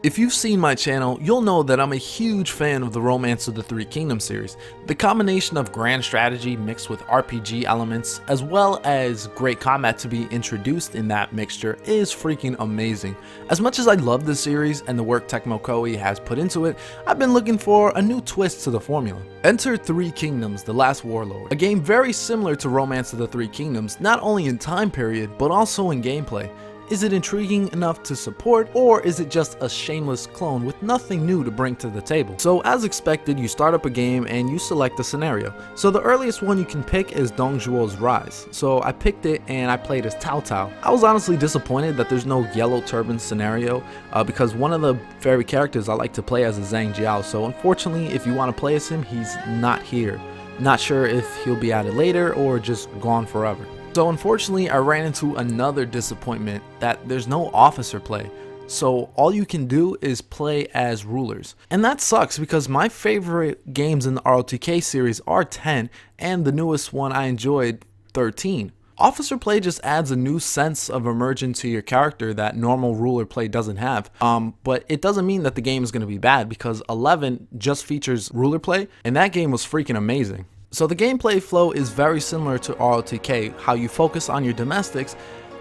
If you've seen my channel, you'll know that I'm a huge fan of the Romance of the Three Kingdoms series. The combination of grand strategy mixed with RPG elements, as well as great combat to be introduced in that mixture, is freaking amazing. As much as I love the series and the work Tecmo Koei has put into it, I've been looking for a new twist to the formula. Enter Three Kingdoms: The Last Warlord, a game very similar to Romance of the Three Kingdoms, not only in time period, but also in gameplay. Is it intriguing enough to support, or is it just a shameless clone with nothing new to bring to the table? So as expected, you start up a game and you select a scenario. So the earliest one you can pick is Dong Zhuo's Rise. So I picked it and I played as Cao Cao. I was honestly disappointed that there's no yellow turban scenario because one of the fairy characters I like to play as is Zhang Jiao. So unfortunately, if you want to play as him, he's not here. Not sure if he'll be added later or just gone forever. So unfortunately, I ran into another disappointment that there's no officer play. So all you can do is play as rulers. And that sucks because my favorite games in the ROTK series are 10 and the newest one I enjoyed, 13. Officer play just adds a new sense of immersion to your character that normal ruler play doesn't have. But it doesn't mean that the game is going to be bad because 11 just features ruler play and that game was freaking amazing. So the gameplay flow is very similar to ROTK, how you focus on your domestics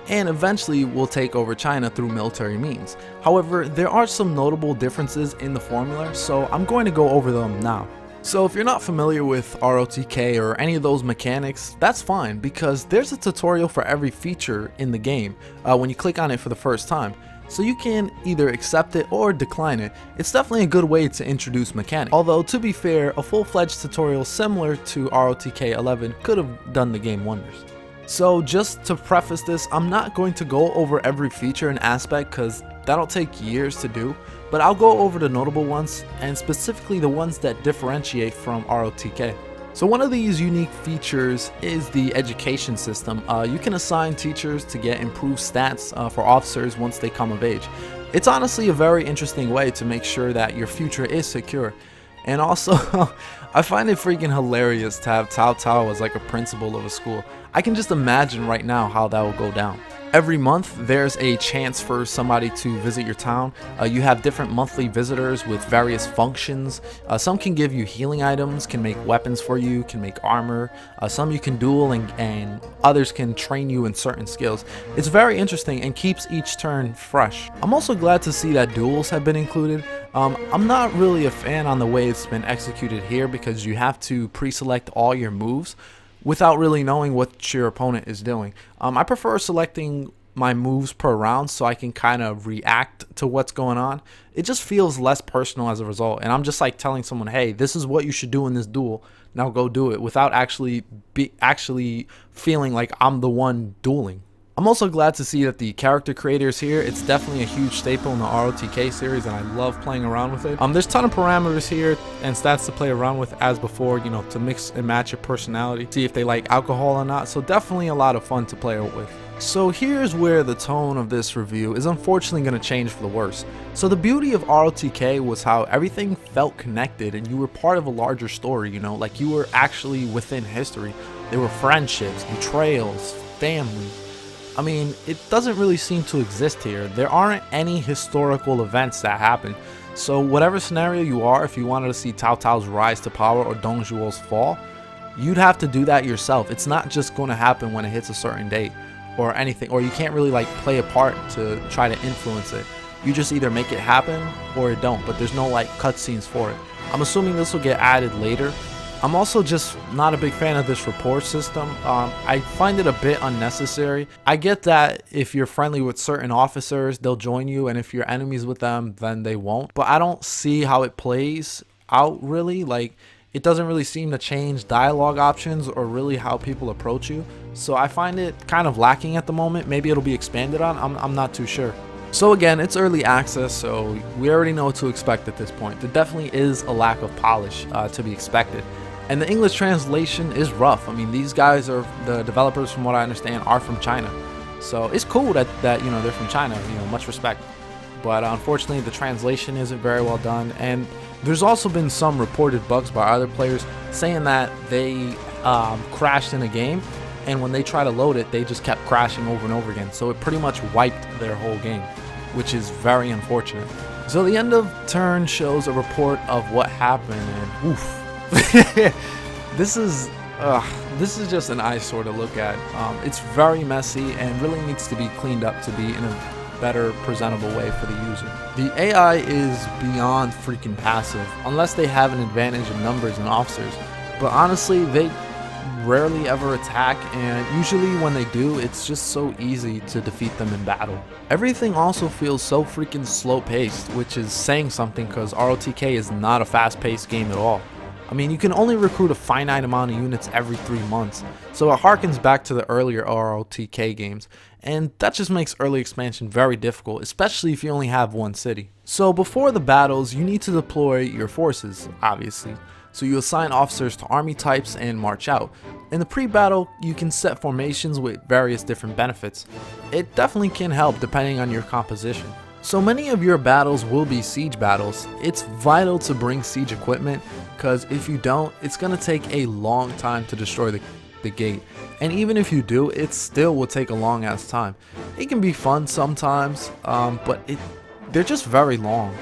and eventually will take over China through military means. However, there are some notable differences in the formula, so I'm going to go over them now. So if you're not familiar with ROTK or any of those mechanics, that's fine because there's a tutorial for every feature in the game when you click on it for the first time. So you can either accept it or decline it. It's definitely a good way to introduce mechanics. Although to be fair, a full-fledged tutorial similar to ROTK 11 could have done the game wonders. So just to preface this, I'm not going to go over every feature and aspect because that'll take years to do, but I'll go over the notable ones and specifically the ones that differentiate from ROTK. So one of these unique features is the education system. You can assign teachers to get improved stats for officers once they come of age. It's honestly a very interesting way to make sure that your future is secure. And also, I find it freaking hilarious to have Cao Cao as like a principal of a school. I can just imagine right now how that will go down. Every month, there's a chance for somebody to visit your town. You have different monthly visitors with various functions. Some can give you healing items, can make weapons for you, can make armor. Some you can duel and others can train you in certain skills. It's very interesting and keeps each turn fresh. I'm also glad to see that duels have been included. I'm not really a fan on the way it's been executed here because you have to pre-select all your moves without really knowing what your opponent is doing. I prefer selecting my moves per round so I can kind of react to what's going on. It just feels less personal as a result, and I'm just like telling someone, hey, this is what you should do in this duel, now go do it, without actually feeling like I'm the one dueling. I'm also glad to see that the character creators here, it's definitely a huge staple in the ROTK series and I love playing around with it. There's a ton of parameters here and stats to play around with as before, you know, to mix and match your personality, see if they like alcohol or not, so definitely a lot of fun to play with. So here's where the tone of this review is unfortunately going to change for the worse. So the beauty of ROTK was how everything felt connected and you were part of a larger story, you know, like you were actually within history. There were friendships, betrayals, families. I mean, it doesn't really seem to exist here. There aren't any historical events that happen. So whatever scenario you are, if you wanted to see Cao Cao's rise to power or Dong Zhuo's fall, you'd have to do that yourself. It's not just going to happen when it hits a certain date or anything, or you can't really like play a part to try to influence it. You just either make it happen or it don't, but there's no like cutscenes for it. I'm assuming this will get added later. I'm also just not a big fan of this report system. I find it a bit unnecessary. I get that if you're friendly with certain officers, they'll join you, and if you're enemies with them, then they won't. But I don't see how it plays out really. Like, it doesn't really seem to change dialogue options or really how people approach you. So I find it kind of lacking at the moment. Maybe it'll be expanded on. I'm not too sure. So again, it's early access, so we already know what to expect at this point. There definitely is a lack of polish to be expected. And the English translation is rough. I mean, these guys are, the developers from what I understand, are from China. So it's cool that you know, they're from China, you know, much respect. But unfortunately, the translation isn't very well done. And there's also been some reported bugs by other players saying that they crashed in a game. And when they try to load it, they just kept crashing over and over again. So it pretty much wiped their whole game, which is very unfortunate. So the end of turn shows a report of what happened, and oof. This is just an eyesore to look at. It's very messy and really needs to be cleaned up to be in a better presentable way for the user. The AI is beyond freaking passive, unless they have an advantage in numbers and officers, but honestly they rarely ever attack, and usually when they do, it's just so easy to defeat them in battle. Everything also feels so freaking slow paced, which is saying something because ROTK is not a fast paced game at all. I mean, you can only recruit a finite amount of units every 3 months, so it harkens back to the earlier ROTK games, and that just makes early expansion very difficult, especially if you only have one city. So before the battles, you need to deploy your forces, obviously. So you assign officers to army types and march out. In the pre-battle, you can set formations with various different benefits. It definitely can help depending on your composition. So many of your battles will be siege battles. It's vital to bring siege equipment, because if you don't, it's going to take a long time to destroy the gate. And even if you do, it still will take a long ass time. It can be fun sometimes, but they're just very long.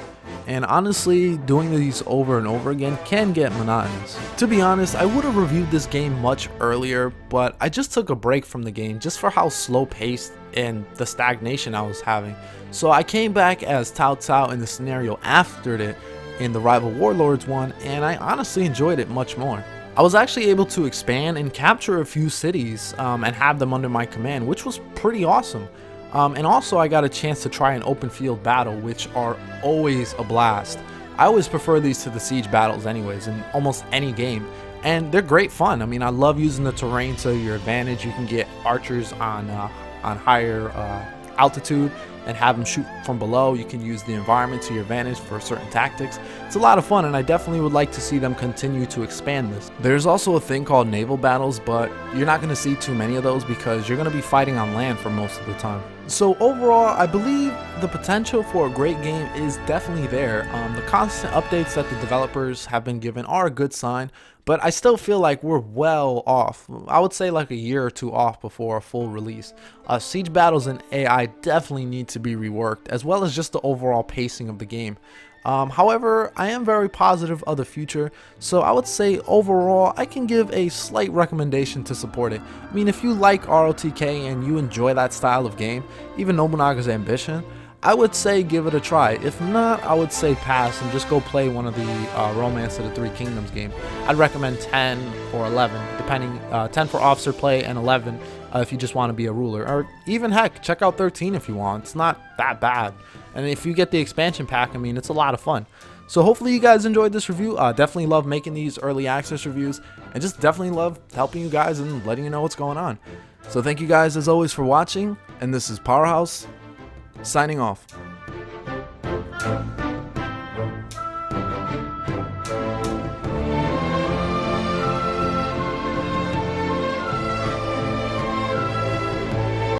And honestly, doing these over and over again can get monotonous. To be honest, I would have reviewed this game much earlier, but I just took a break from the game just for how slow paced and the stagnation I was having. So I came back as Cao Cao in the scenario after it in the Rival Warlords one, and I honestly enjoyed it much more. I was actually able to expand and capture a few cities and have them under my command, which was pretty awesome. And also I got a chance to try an open field battle, which are always a blast. I always prefer these to the siege battles anyways in almost any game, and they're great fun. I mean, I love using the terrain to your advantage. You can get archers on higher altitude and have them shoot from below. You can use the environment to your advantage for certain tactics. It's a lot of fun, and I definitely would like to see them continue to expand this. There's also a thing called naval battles, but you're not going to see too many of those because you're going to be fighting on land for most of the time. So overall, I believe the potential for a great game is definitely there. The constant updates that the developers have been given are a good sign, but I still feel like we're well off. I would say like a year or two off before a full release. Siege battles and AI definitely need to be reworked, as well as just the overall pacing of the game. However, I am very positive of the future, so I would say overall I can give a slight recommendation to support it. I mean, if you like ROTK and you enjoy that style of game, even Nobunaga's Ambition, I would say give it a try. If not, I would say pass and just go play one of the Romance of the Three Kingdoms game. I'd recommend 10 or 11, depending, 10 for officer play and 11 if you just want to be a ruler. Or even heck, check out 13 if you want. It's not that bad. And if you get the expansion pack, I mean, it's a lot of fun. So hopefully you guys enjoyed this review. Definitely love making these early access reviews, and just definitely love helping you guys and letting you know what's going on. So thank you guys as always for watching, and this is Powerhouse signing off.